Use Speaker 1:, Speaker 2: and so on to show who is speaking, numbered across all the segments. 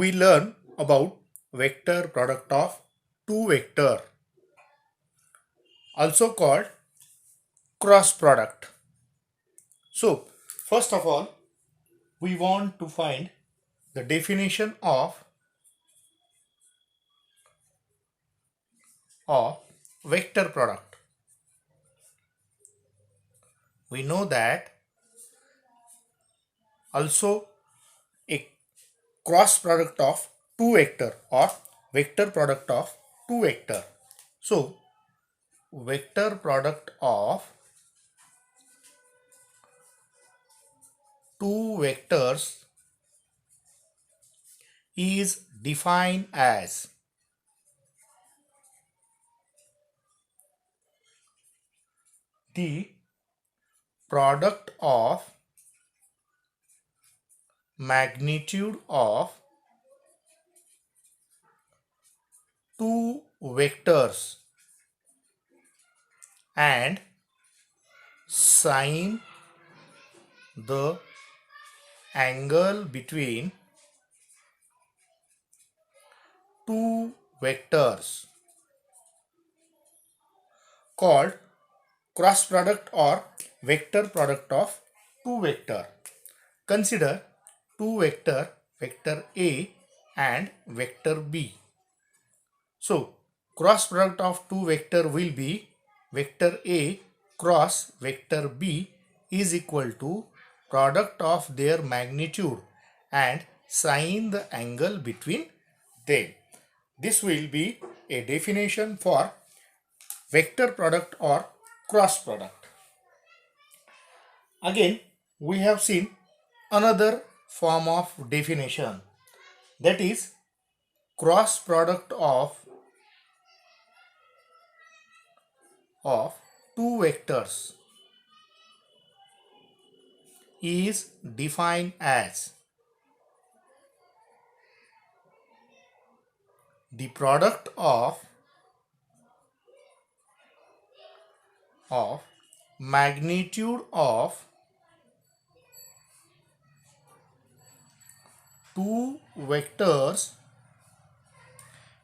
Speaker 1: we learn about vector product of two vector, also called cross product. So first of all, we want to find the definition of vector product. We know that also a cross product of two vector or vector product of two vector. So vector product of two vectors is defined as the product of magnitude of two vectors and sine the angle between two vectors called cross product or vector product of two vector. Consider two vector, vector A and vector B. So cross product of two vector will be vector A cross vector B is equal to product of their magnitude and sine the angle between them. This will be a definition for vector product or cross product. Again, we have seen another form of definition, that is cross product of two vectors is defined as the product of magnitude of two vectors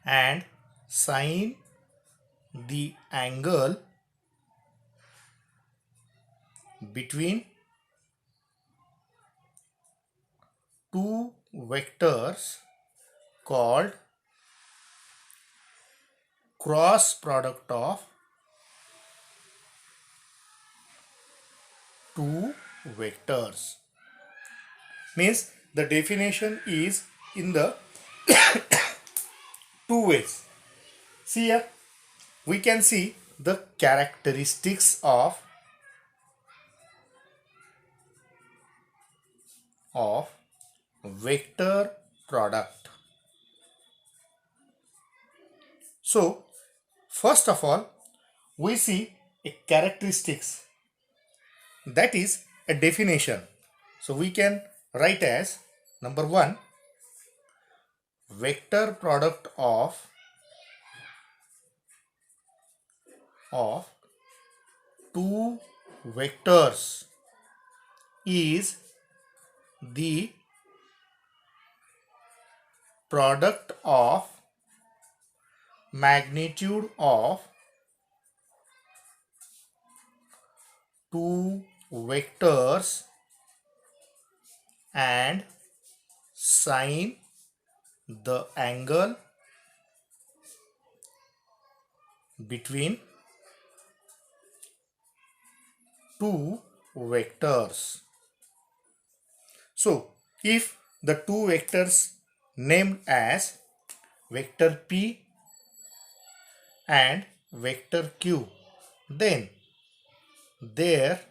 Speaker 1: and sine the angle between two vectors called cross product of two vectors. Means the definition is in the two ways. See here, we can see the characteristics of vector product. So first of all, we see a characteristics, that is a definition. So we can write as number 1, vector product of two vectors is the product of magnitude of two vectors and sine the angle between two vectors. So if the two vectors named as vector P and vector Q, then their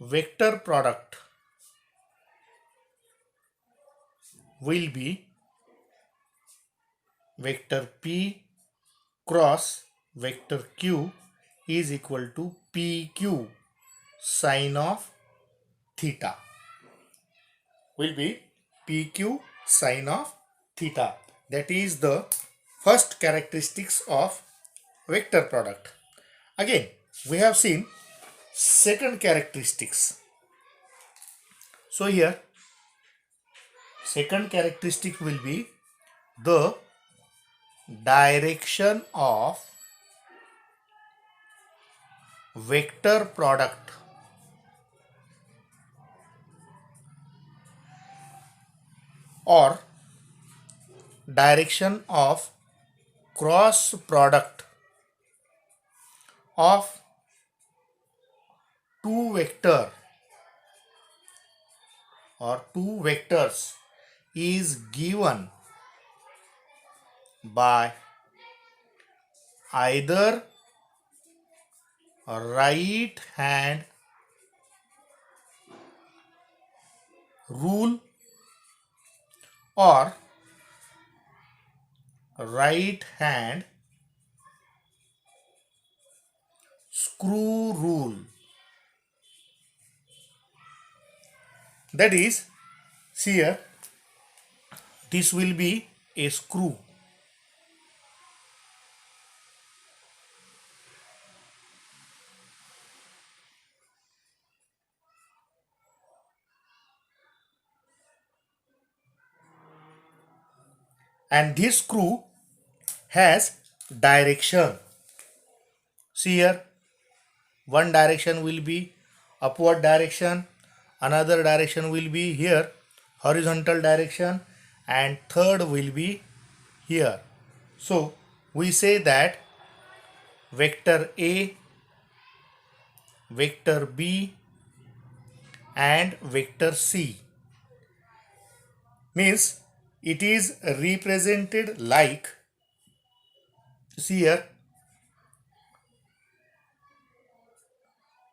Speaker 1: vector product will be vector P cross vector Q is equal to PQ sine of theta, will be PQ sine of theta. That is the first characteristics of vector product. Again, we have seen second characteristics. So here Second characteristic will be the direction of vector product or direction of cross product of two vector or two vectors is given by either right hand rule or right hand screw rule. That is, here this will be a screw, and this screw has direction. See here, one direction will be upward direction, another direction will be here horizontal direction, and third will be here. So we say that vector A, vector B and vector C means it is represented like, see here,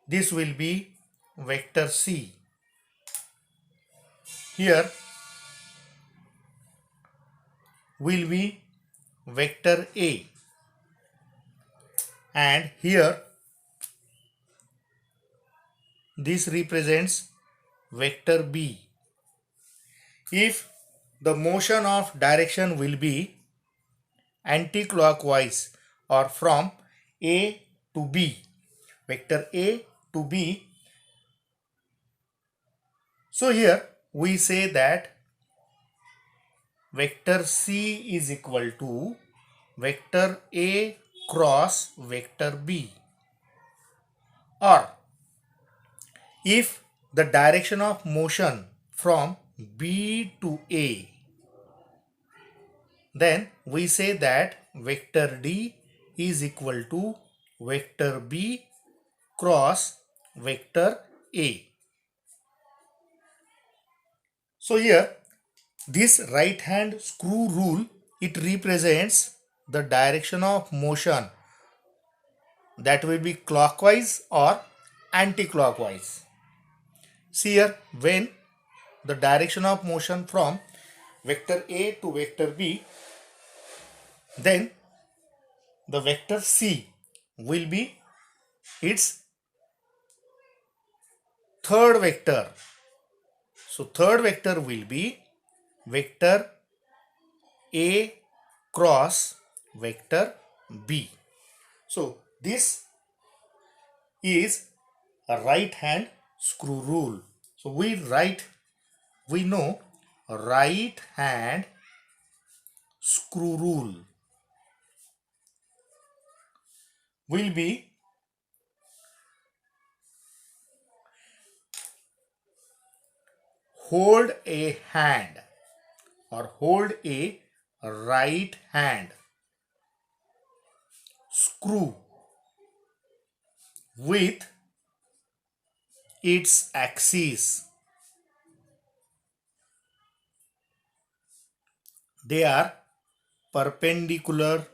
Speaker 1: this will be vector C. Here will be vector A, and here this represents vector B. If the motion of direction will be anti-clockwise or from A to B, vector A to B, so here we say that vector C is equal to vector A cross vector B. Or if the direction of motion from B to A, then we say that vector D is equal to vector B cross vector A. So here this right hand screw rule, it represents the direction of motion, that will be clockwise or anti-clockwise. See here, when the direction of motion from vector A to vector B, then the vector C will be its third vector. So third vector will be vector A cross vector B. So this is a right hand screw rule. So we know right hand screw rule will be hold a hand or hold a right hand screw with its axis. They are perpendicular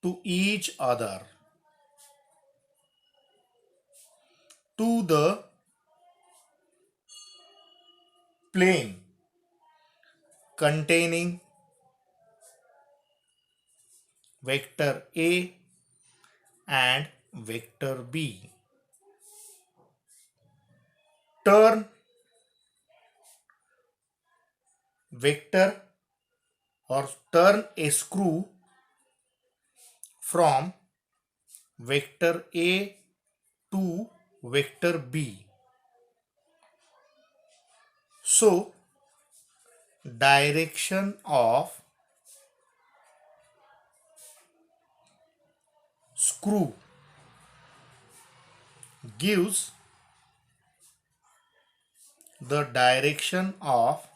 Speaker 1: to each other to the plane containing vector A and vector B. Turn vector or turn a screw from vector A to vector B. So direction of screw gives the direction of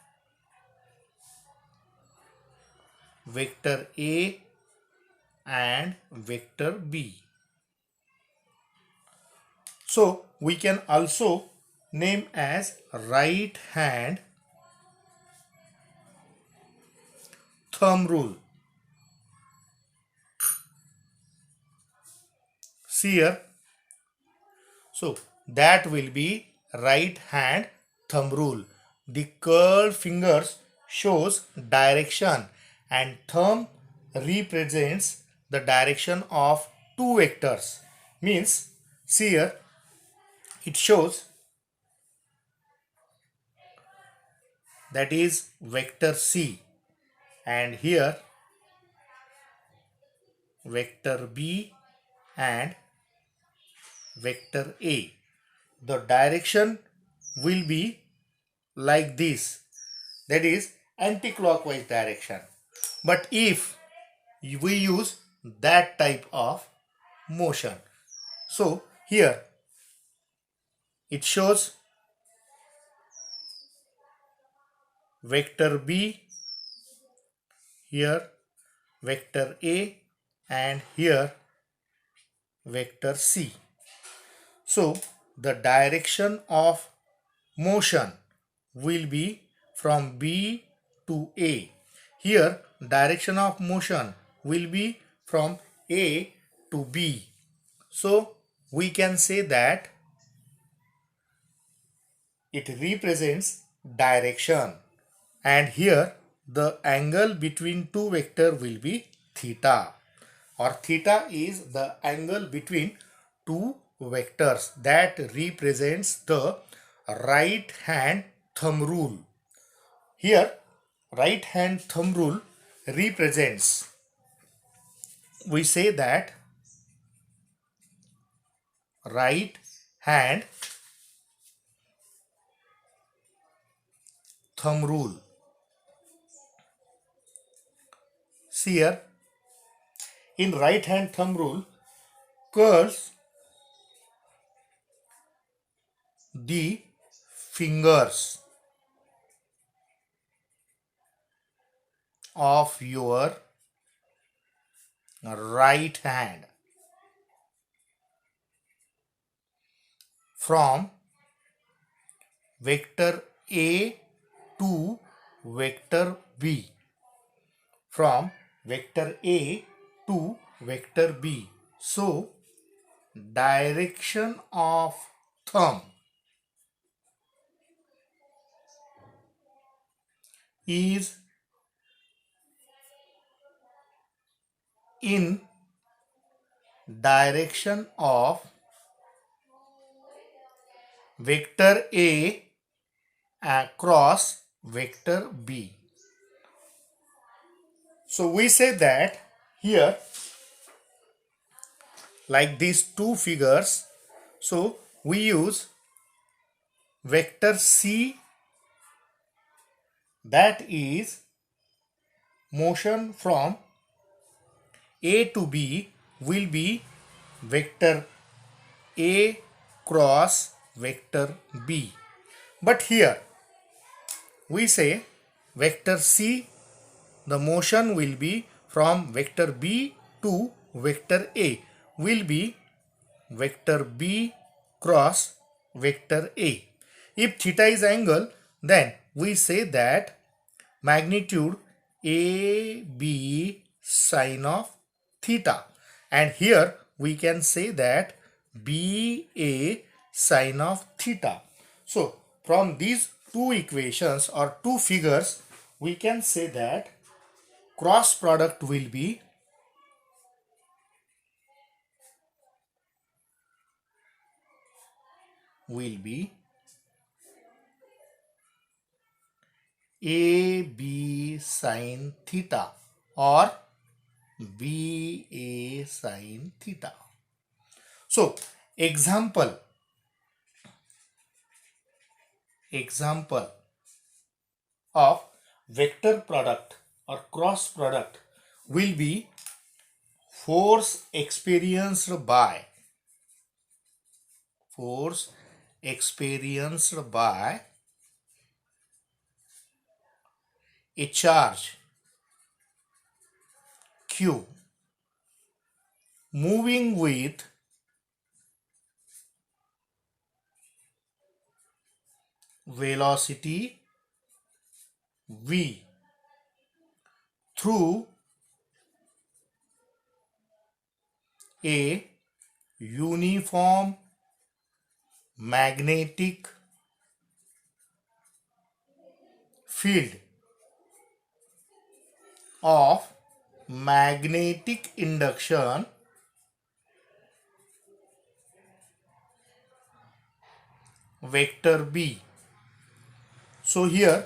Speaker 1: vector A and vector B. So we can also name as right hand thumb rule. See here. So that will be right hand thumb rule. The curled fingers shows direction and thumb represents the direction of two vectors. Means, see here, it shows that is vector C, and here vector B and vector A. The direction will be like this, that is anti-clockwise direction. But if we use that type of motion, so here it shows vector B, here vector A, and here vector C. So the direction of motion will be from B to A. Here direction of motion will be from A to B. So we can say that it represents direction, and here the angle between two vectors will be theta, or theta is the angle between two vectors that represents the right hand thumb rule. Here right hand thumb rule represents, we say that right hand thumb rule. See here, in right hand thumb rule, curls the fingers of your right hand from vector A to vector B, from vector A to vector B. So direction of thumb is in direction of vector A across vector B. So we say that here, like these two figures, so we use vector C, that is motion from A to B will be vector A cross vector B. But here we say vector C, the motion will be from vector B to vector A will be vector B cross vector A. If theta is angle, then we say that magnitude AB sine of theta, and here we can say that BA sine of theta. So from these two equations or two figures, we can say that cross product will be AB sine theta or BA sine theta. So example of vector product or cross product will be force experienced by a charge q moving with velocity v through a uniform magnetic field of magnetic induction vector B. So here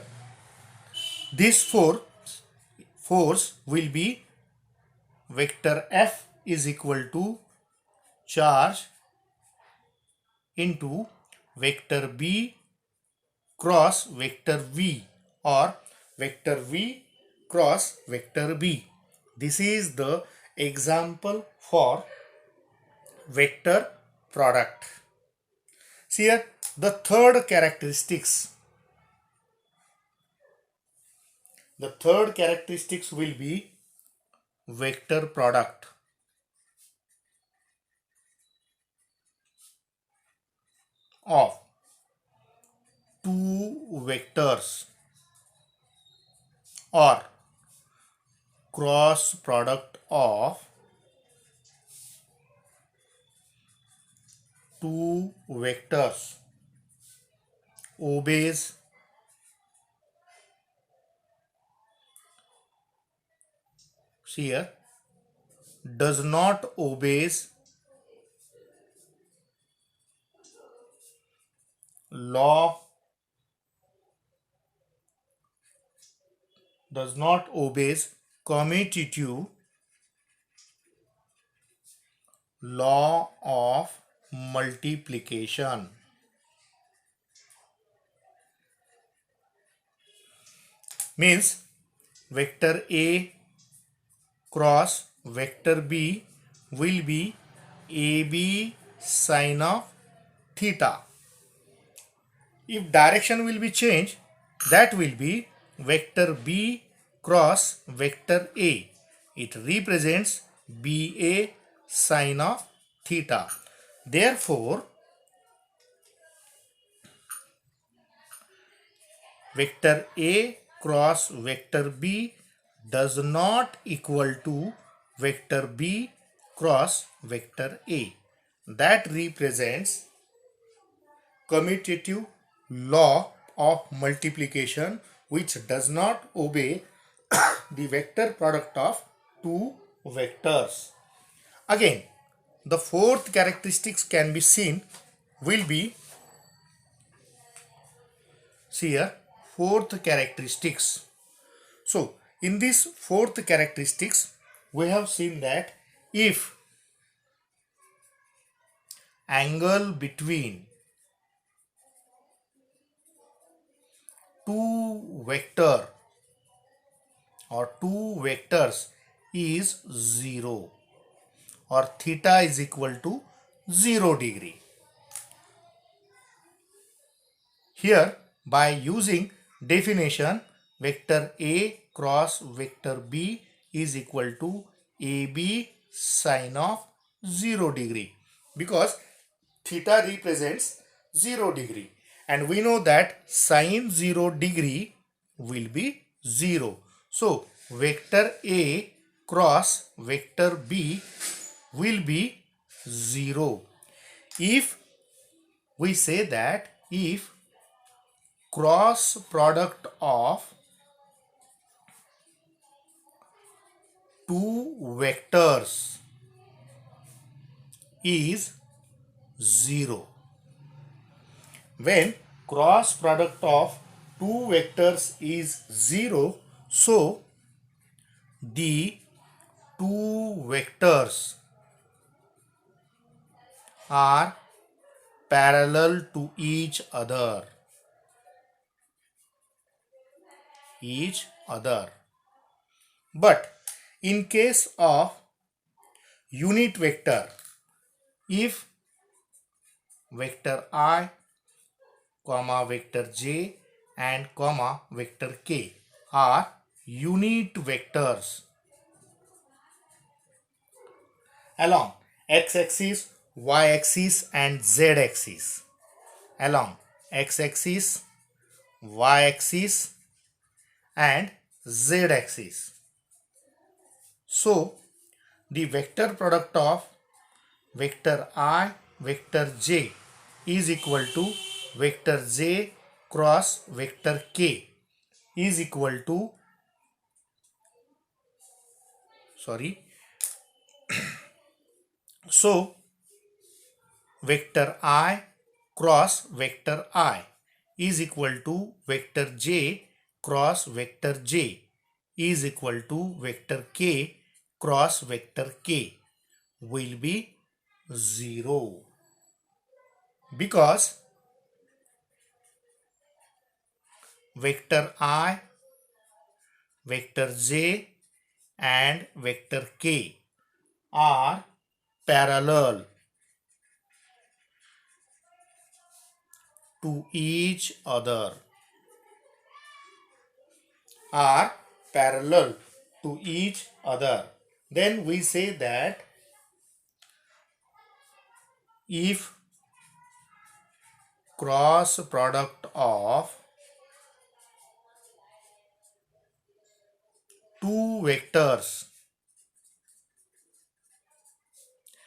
Speaker 1: this force will be vector F is equal to charge into vector B cross vector V or vector V cross vector B. This is the example for vector product. See here the third characteristics. The third characteristics will be vector product of two vectors or cross product of two vectors obeys here does not obeys law does not obeys commutative law of multiplication. Means vector A cross vector B will be AB sine of theta. If direction will be changed, that will be vector B cross vector A. It represents BA sine of theta. Therefore, vector A cross vector B does not equal to vector B cross vector A. That represents commutative law of multiplication which does not obey the vector product of two vectors. Again, the fourth characteristics can be seen will be, see here, fourth characteristics. So, in this fourth characteristics, we have seen that if angle between two vector or two vectors is 0 or theta is equal to 0 degree. Here by using definition vector A cross vector B is equal to AB sine of 0 degree because theta represents 0 degree and we know that sine 0 degree will be 0. So vector A cross vector B will be 0. If we say that if cross product of two vectors is 0. When cross product of two vectors is 0, so the two vectors are parallel to each other. each other. But in case of unit vector, if vector I, comma vector j and comma vector k are unit vectors along x-axis, y-axis and z-axis, along x-axis, y-axis and z-axis. So the vector product of vector I, vector j is equal to vector j cross vector k is equal to, so vector I cross vector I is equal to vector j cross vector j is equal to vector k cross vector k will be 0, because vector I, vector j and vector k are parallel to each other, are parallel to each other. Then we say that if cross product of two vectors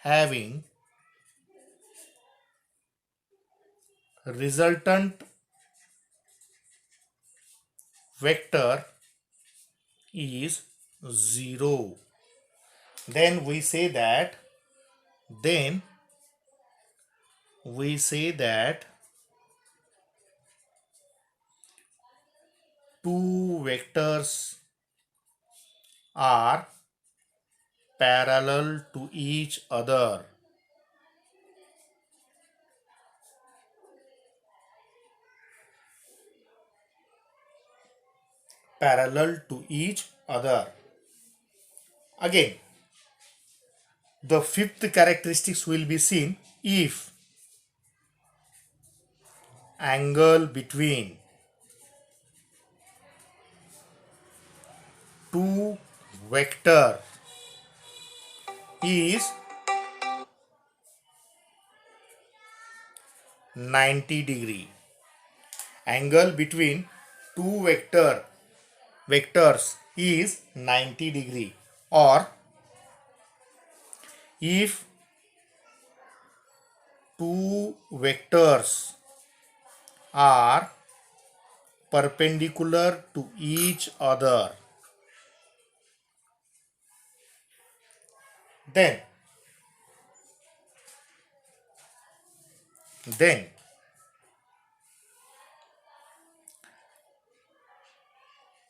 Speaker 1: having resultant vector is 0, then we say that two vectors are parallel to each other. Parallel to each other. Again, the fifth characteristics will be seen if angle between two vector is 90 degree. Angle between two vectors is 90 degree, or if two vectors are perpendicular to each other, then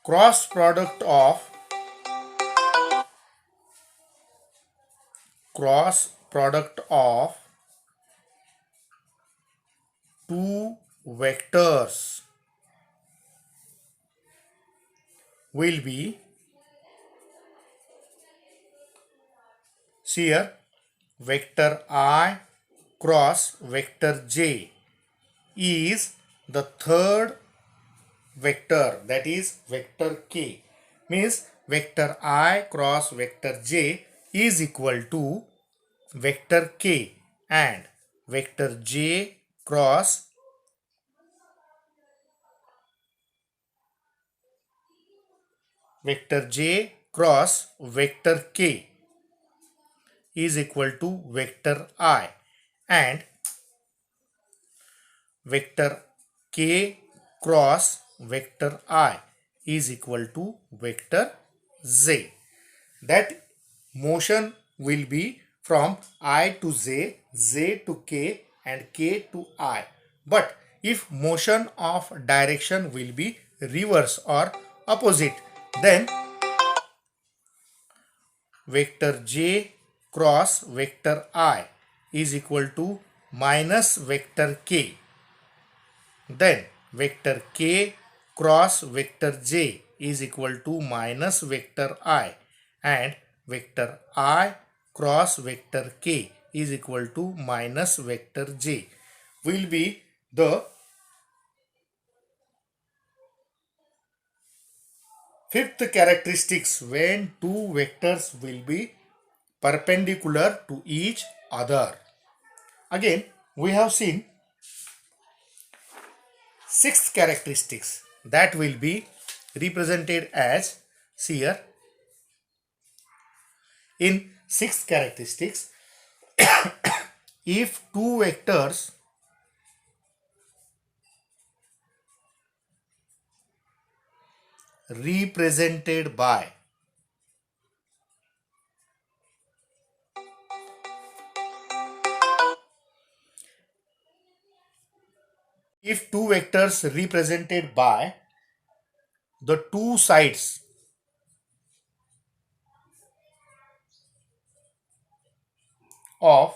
Speaker 1: cross product of two vectors will be, see here, vector I cross vector j is the third vector, that is vector k, means vector I cross vector j is equal to vector k, and vector j cross vector k is equal to vector I, and vector k cross vector I is equal to vector z. That motion will be from I to j, j to k and k to I. But if motion of direction will be reverse or opposite, then vector j cross vector I is equal to minus vector k. Then vector k cross vector j is equal to minus vector I, and vector I cross vector k is equal to minus vector j will be the fifth characteristics when two vectors will be perpendicular to each other. Again, we have seen sixth characteristics that will be represented as, see here, in sixth characteristics, if two vectors represented by the two sides of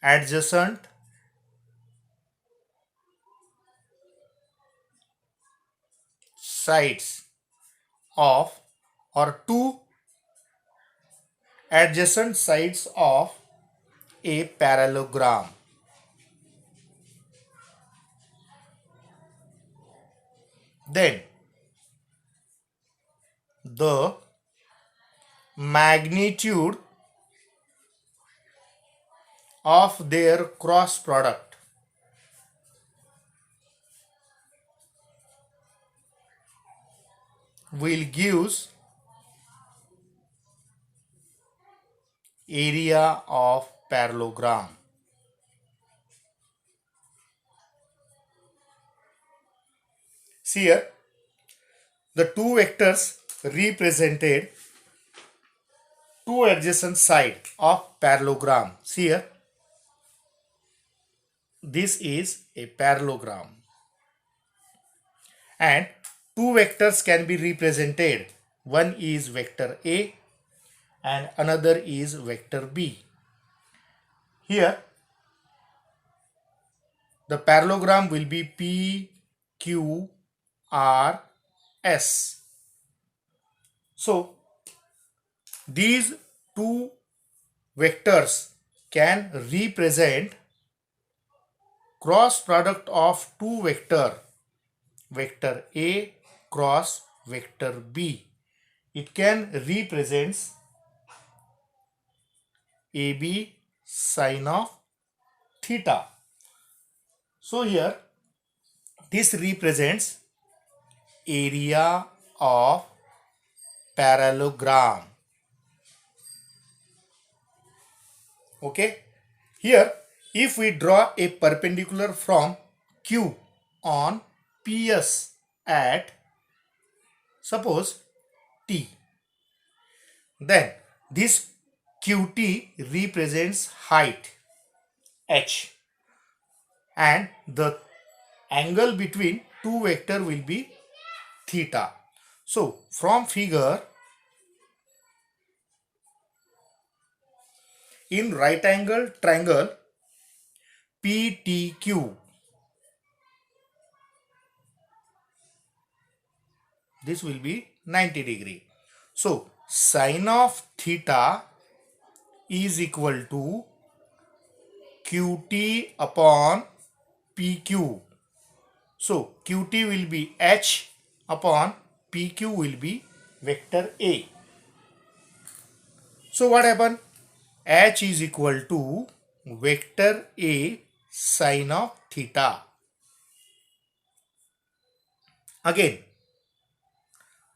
Speaker 1: adjacent sides of, or two adjacent sides of a parallelogram, then the magnitude of their cross product will gives area of parallelogram. See here, the two vectors represented two adjacent sides of parallelogram. See here, this is a parallelogram, and two vectors can be represented. One is vector A and another is vector B. Here, the parallelogram will be P, Q, R, S. So, these two vectors can represent cross product of two vector A cross vector B. It can represent AB sine of theta. So here this represents area of parallelogram. Okay, here if we draw a perpendicular from Q on PS at suppose T, then this QT represents height H, and the angle between two vector will be theta. So from figure, in right angle triangle PTQ, this will be 90 degree. So sine of theta is equal to QT upon PQ. So QT will be H upon PQ will be vector A. So what happened? H is equal to vector A sine of theta. Again,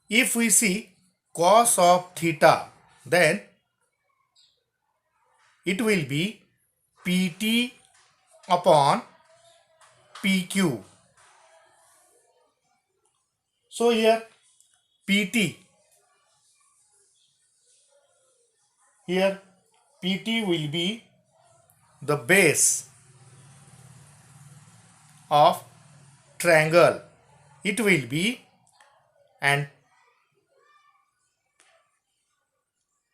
Speaker 1: if we see cos of theta, then it will be PT upon PQ. So here PT, here PT will be the base of triangle. It will be, and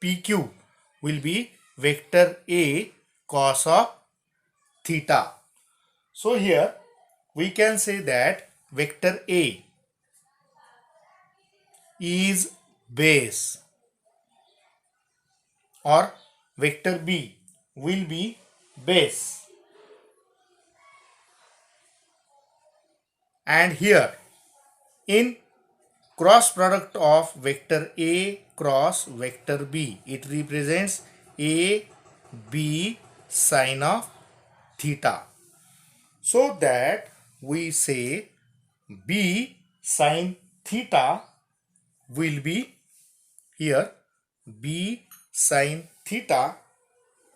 Speaker 1: PQ will be vector A cos of theta. So here we can say that vector A is base or vector B will be base, and here in cross product of vector A cross vector B, it represents A B sine of theta, so that we say B sine theta will be here. B sine theta,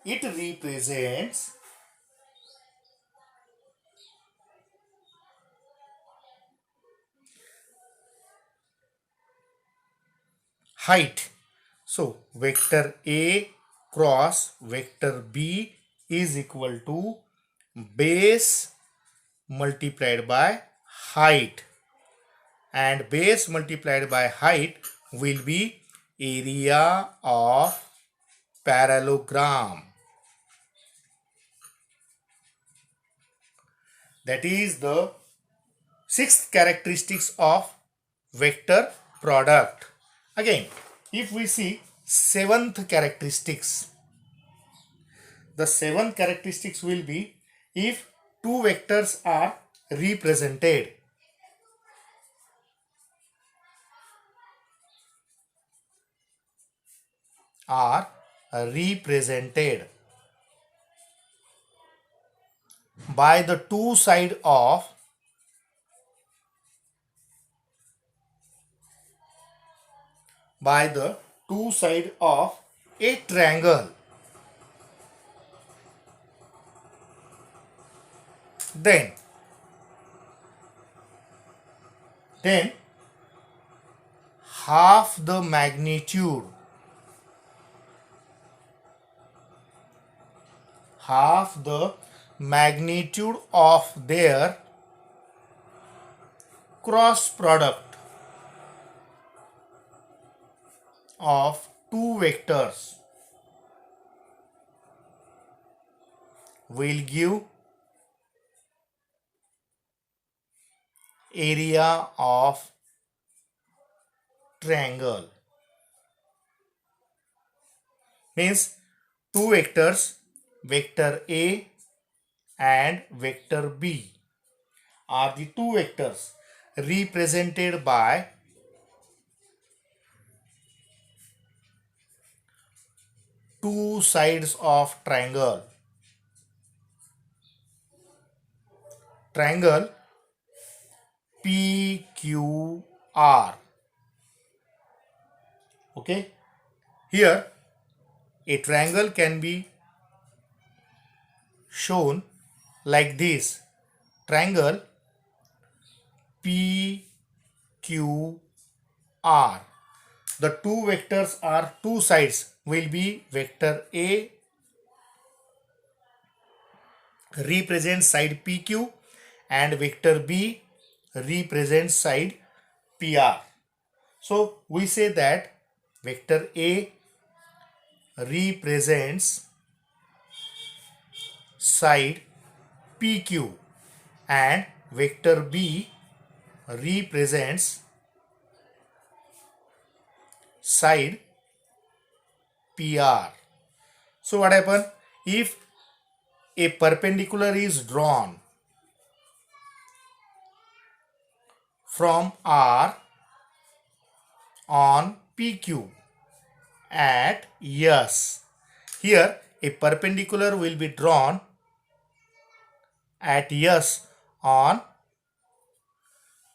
Speaker 1: it represents height. So vector A cross vector B is equal to base multiplied by height, and base multiplied by height will be area of parallelogram. That is the sixth characteristics of vector product. Again, if we see seventh characteristics, the seventh characteristics will be if two vectors are represented. Are represented by the two sides of a triangle, then half the magnitude of their cross product of two vectors will give area of triangle. Means two vectors, vector A and vector B, are the two vectors represented by two sides of triangle. Triangle PQR. Okay. Here a triangle can be shown like this. Triangle PQR. The two vectors are two sides will be vector A represents side PQ and vector B represents side PR. So we say that vector A represents side PQ and vector B represents side PR. So what happens if a perpendicular is drawn from R on PQ at S? Here a perpendicular will be drawn at S on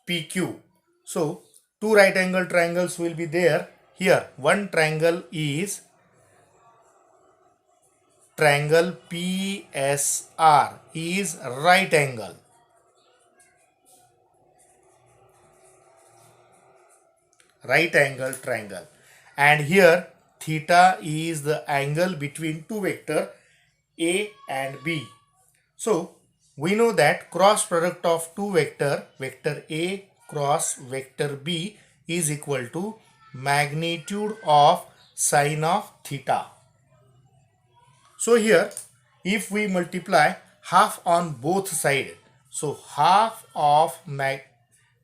Speaker 1: PQ. So two right angle triangles will be there. Here one triangle is triangle PSR is right angle. Right angle triangle, and here theta is the angle between two vector A and B. So we know that cross product of two vector A cross vector B is equal to magnitude of sine of theta. So here if we multiply half on both sides, so half of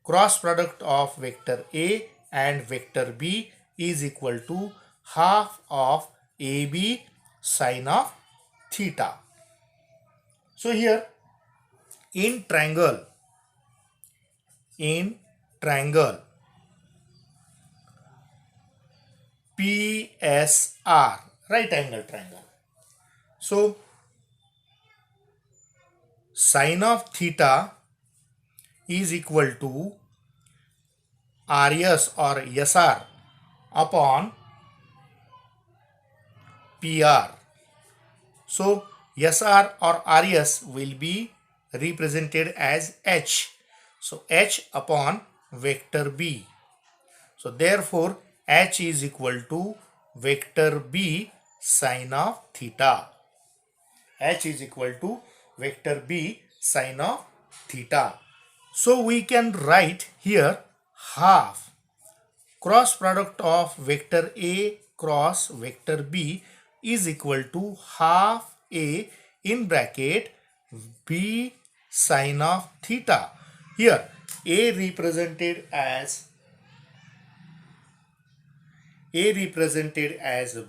Speaker 1: cross product of vector A and vector B is equal to half of AB sine of theta. So here in triangle PSR, right angle triangle. So sine of theta is equal to RS or SR upon PR. So SR or RS will be represented as H. So H upon vector B. So therefore H is equal to vector B sine of theta. H is equal to vector B sine of theta. So we can write here half cross product of vector A cross vector B is equal to half A in bracket B sine of theta. Here A represented as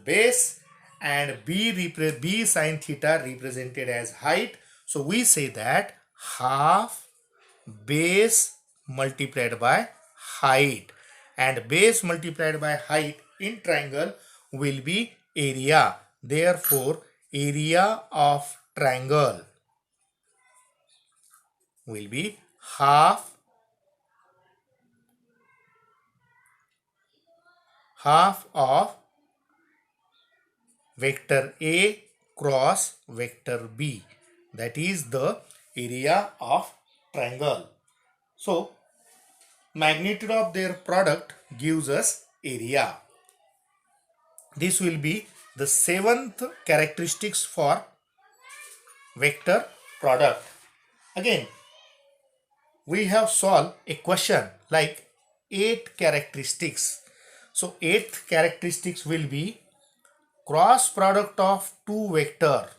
Speaker 1: base and B sine theta represented as height. So we say that half base multiplied by height, and base multiplied by height in triangle will be area. Therefore area of triangle will be half of vector A cross vector B, that is the area of triangle. So magnitude of their product gives us area. This will be the seventh characteristics for vector product. Again, we have solved a question like 8 characteristics. So 8th characteristics will be cross product of two vector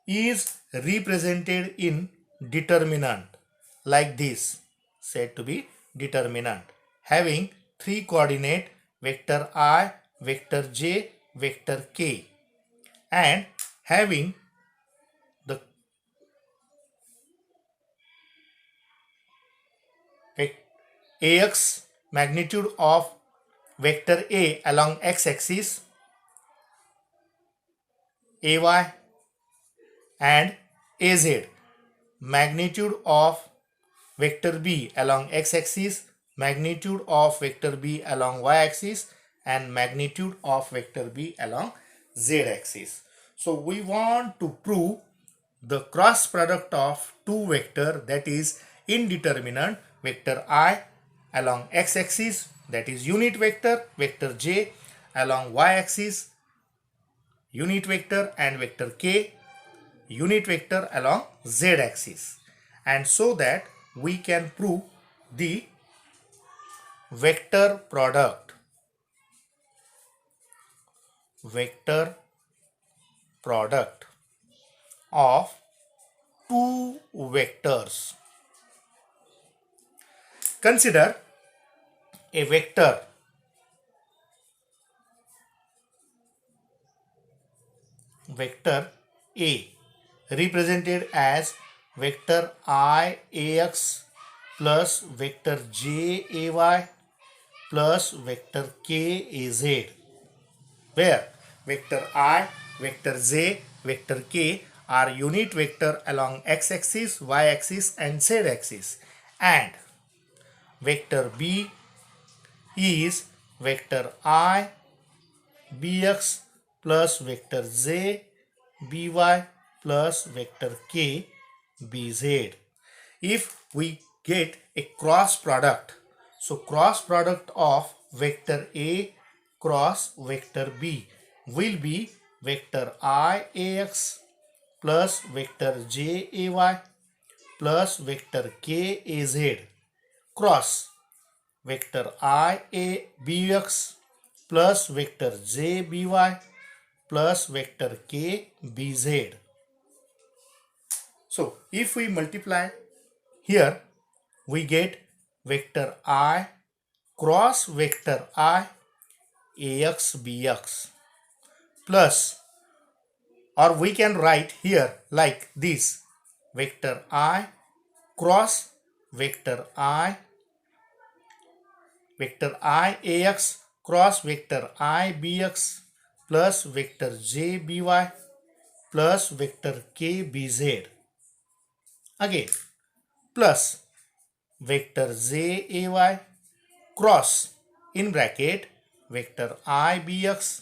Speaker 1: is represented in determinant like this, said to be determinant, having 3 coordinate vector I, vector j, vector k, and having the ax magnitude of vector A along x-axis, ay, and az magnitude of vector B along x-axis, magnitude of vector B along y-axis, and magnitude of vector B along z-axis. So we want to prove the cross product of two vector, that is indeterminate vector I along x-axis, that is unit vector, vector j along y-axis, unit vector, and vector k, unit vector along z-axis, and so that we can prove the vector product of two vectors. Consider a vector A represented as vector I ax plus vector j ay plus vector k az, where vector I, vector j, vector k are unit vector along x-axis, y-axis, and z-axis, and vector B is vector I bx plus vector j by plus vector k bz. If we get a cross product, so cross product of vector A cross vector B will be vector I ax plus vector j ay plus vector k az cross vector I a bx plus vector j by plus vector k bz. So if we multiply here we get vector I cross vector I ax bx plus, or we can write here like this, vector I cross vector I ax cross vector I bx plus vector j by plus vector k bz, again plus vector j ay cross in bracket vector I bx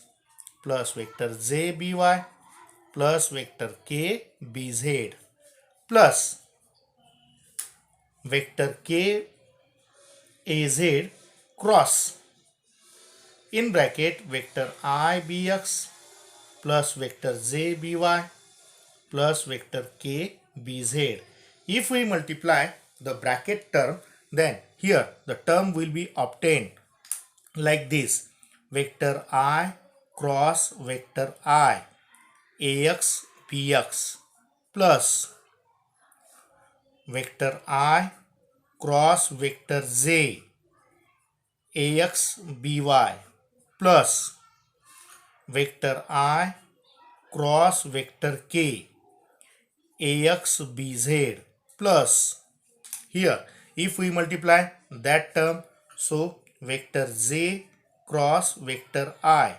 Speaker 1: plus vector j by plus vector k bz plus vector k az cross in bracket vector I bx plus vector j by plus vector k bz. If we multiply the bracket term, then here the term will be obtained like this, vector I cross vector I ax bx plus vector I cross vector j ax by plus vector I cross vector k ax bz plus, here if we multiply that term, so vector j cross vector I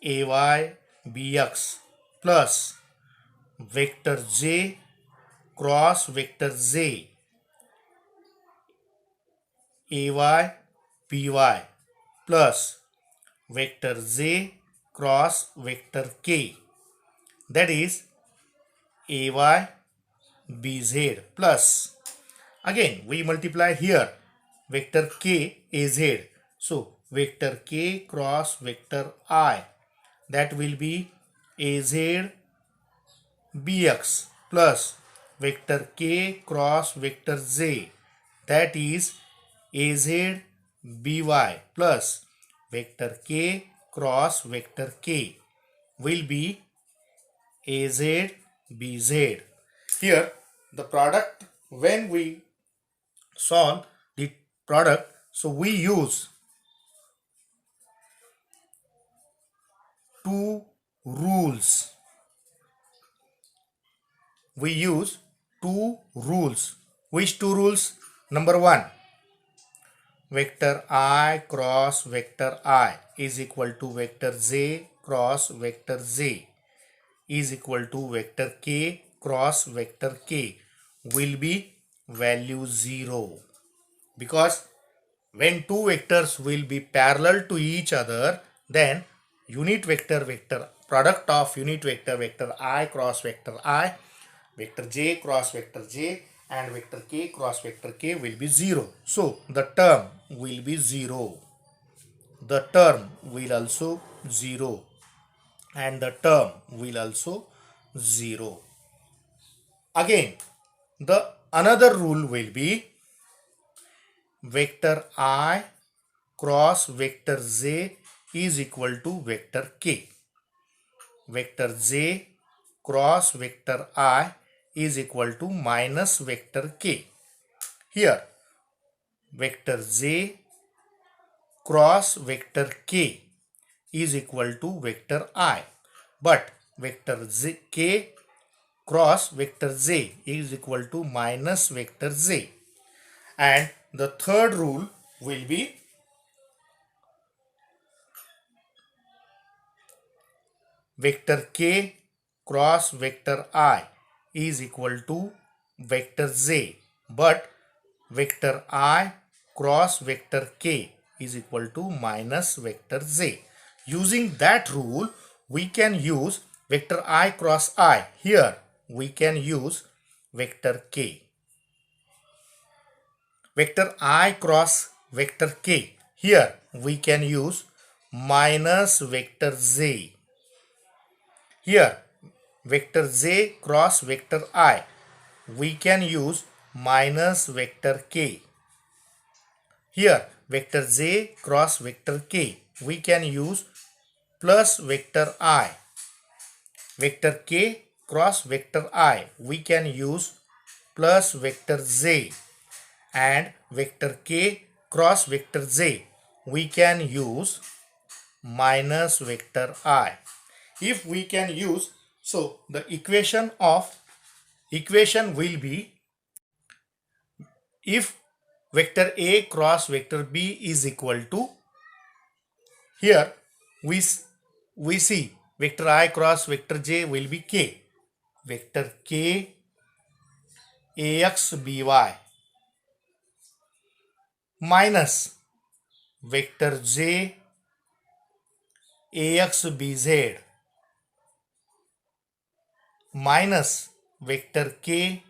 Speaker 1: ay bx plus vector j cross vector j ay by plus vector j cross vector k, that is ay bz plus, again we multiply here vector k az, so vector k cross vector I, that will be az bx plus vector k cross vector j, that is az by plus vector k cross vector k will be az bz. Here the product, when we solve the product, so we use two rules. We use two rules. Which two rules? Number one, vector I cross vector I is equal to vector j cross vector j is equal to vector k cross vector k will be value 0, because when two vectors will be parallel to each other, then unit vector product of unit vector I cross vector I, vector j cross vector j and vector k cross vector k will be 0. So the term will be 0. The term will also 0 and the term will also 0. Again, the another rule will be vector I cross vector j is equal to vector k. Vector j cross vector I is equal to minus vector k. Here, vector j cross vector k is equal to vector I, but vector k cross vector j is equal to minus vector j. And the third rule will be vector k cross vector I is equal to vector j, but vector I cross vector k is equal to minus vector j. Using that rule, we can use vector I cross I. Here we can use vector k. Vector I cross vector k. Here we can use minus vector j. Here vector j cross vector I, we can use minus vector k. Here vector j cross vector k, we can use plus vector I. Vector k cross vector I, we can use plus vector j. and vector k cross vector j, we can use minus vector I. If we can use, so the equation will be, if vector A cross vector B is equal to, here we see vector I cross vector J will be K. Vector K Ax By minus vector J Ax Bz minus vector K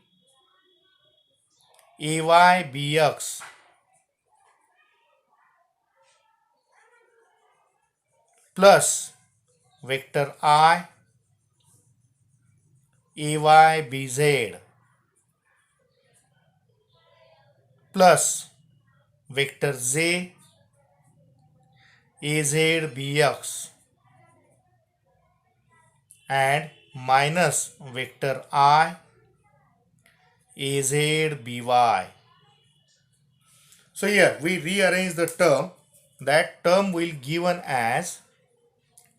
Speaker 1: Ay Bx plus vector I Ay Bz plus vector Z Az Bx and minus vector I Az By. So here we rearrange the term. That term will given as,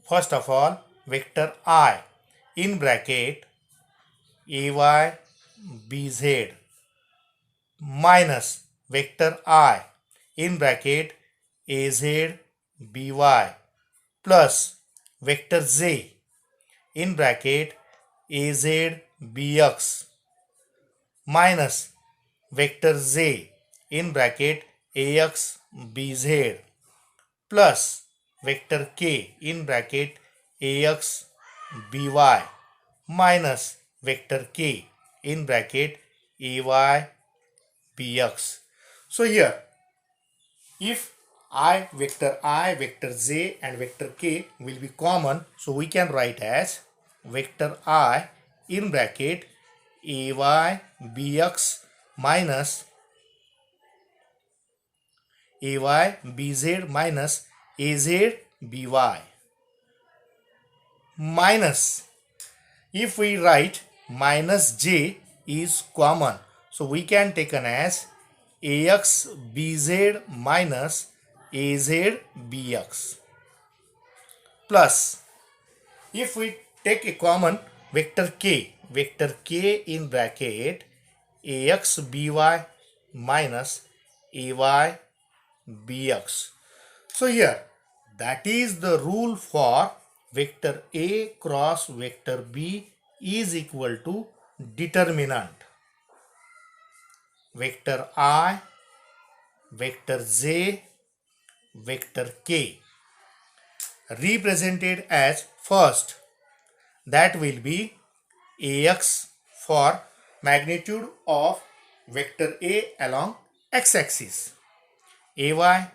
Speaker 1: first of all, vector I in bracket Ay Bz minus vector I in bracket Az By plus vector Z in bracket Az Bx minus vector Z in bracket Ax Bz plus vector K in bracket Ax By minus vector K in bracket Ay Bx. So here, if vector Z and vector K will be common, so we can write as vector I in bracket Ay Bx minus Ay Bz minus Az By minus, if we write minus J is common, so we can take an as Ax Bz minus Az Bx plus, if we take a common vector K in bracket Ax By minus Ay Bx. So here, that is the rule for vector A cross vector B is equal to determinant. Vector I, vector J, vector K represented as first, that will be Ax for magnitude of vector A along x-axis, Ay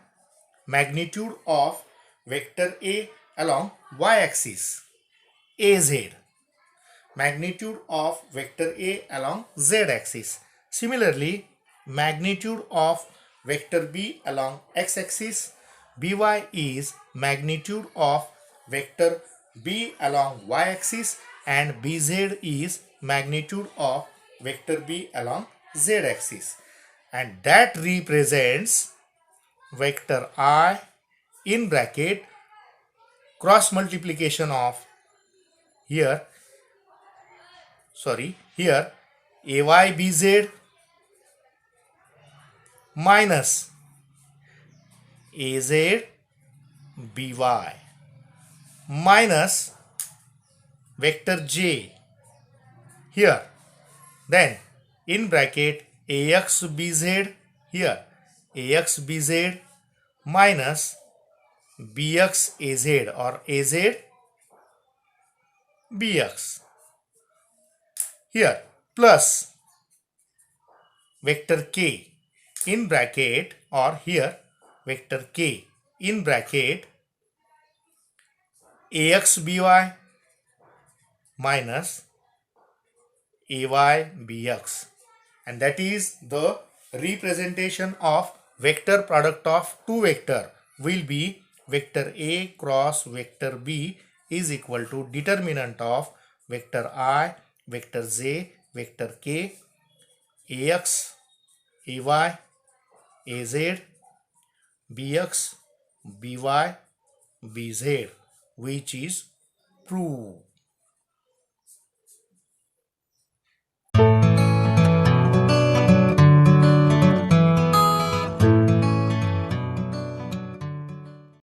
Speaker 1: magnitude of vector A along y-axis, Az magnitude of vector A along z-axis. Similarly, magnitude of vector B along x-axis, By is magnitude of vector B along y-axis, and Bz is magnitude of vector B along z-axis, and that represents vector I in bracket cross multiplication of here Ay Bz minus Az By minus vector J here, then in bracket Ax Bz here, Ax Bz minus Bx Az or Az Bx here plus vector K in bracket, or here vector K in bracket Ax By minus Ay Bx, and that is the representation of vector product of two vector will be vector A cross vector B is equal to determinant of vector I, vector J, vector K, Ax, Ay AZ, BX, BY, BZ, which is true.